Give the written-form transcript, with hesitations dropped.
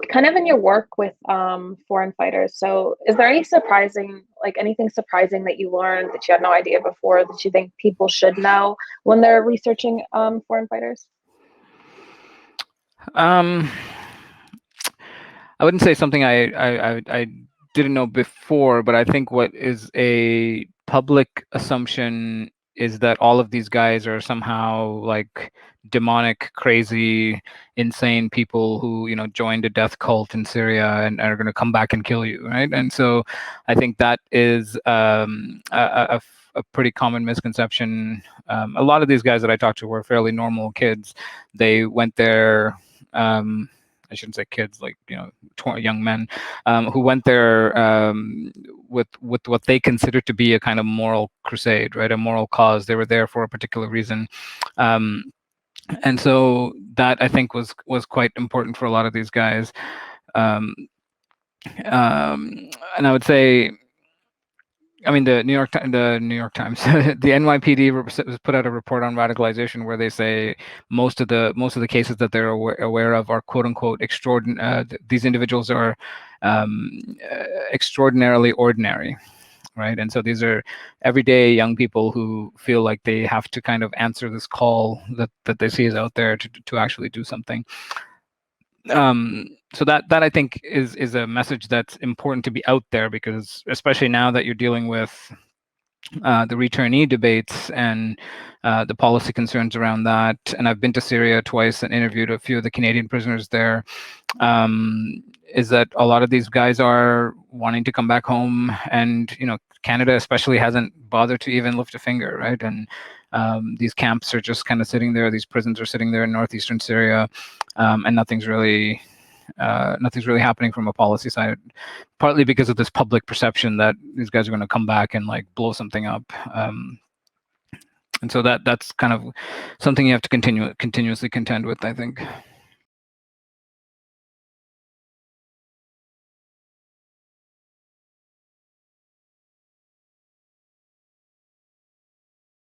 kind of in your work with foreign fighters. So is there any anything surprising that you learned that you had no idea before that you think people should know when they're researching foreign fighters? I wouldn't say something I didn't know before, but I think what is a public assumption is that all of these guys are somehow like demonic, crazy, insane people who, joined a death cult in Syria and are going to come back and kill you, right? And so I think that is a pretty common misconception. A lot of these guys that I talked to were fairly normal kids. They went there. I shouldn't say kids, like young men who went there with what they considered to be a kind of moral crusade, right? A moral cause. They were there for a particular reason, and so that I think was quite important for a lot of these guys. And I would say, I mean, the New York Times, the NYPD put out a report on radicalization where they say most of the cases that they're aware of are quote unquote extraordinary. These individuals are extraordinarily ordinary, right? And so these are everyday young people who feel like they have to kind of answer this call that they see is out there to actually do something. So that I think is a message that's important to be out there, because especially now that you're dealing with the returnee debates and the policy concerns around that. And I've been to Syria twice and interviewed a few of the Canadian prisoners there. Is that a lot of these guys are wanting to come back home, and Canada especially hasn't bothered to even lift a finger, right? And these camps are just kind of sitting there. These prisons are sitting there in northeastern Syria, and nothing's really happening from a policy side, partly because of this public perception that these guys are going to come back and like blow something up. And so that's kind of something you have to continuously contend with, I think.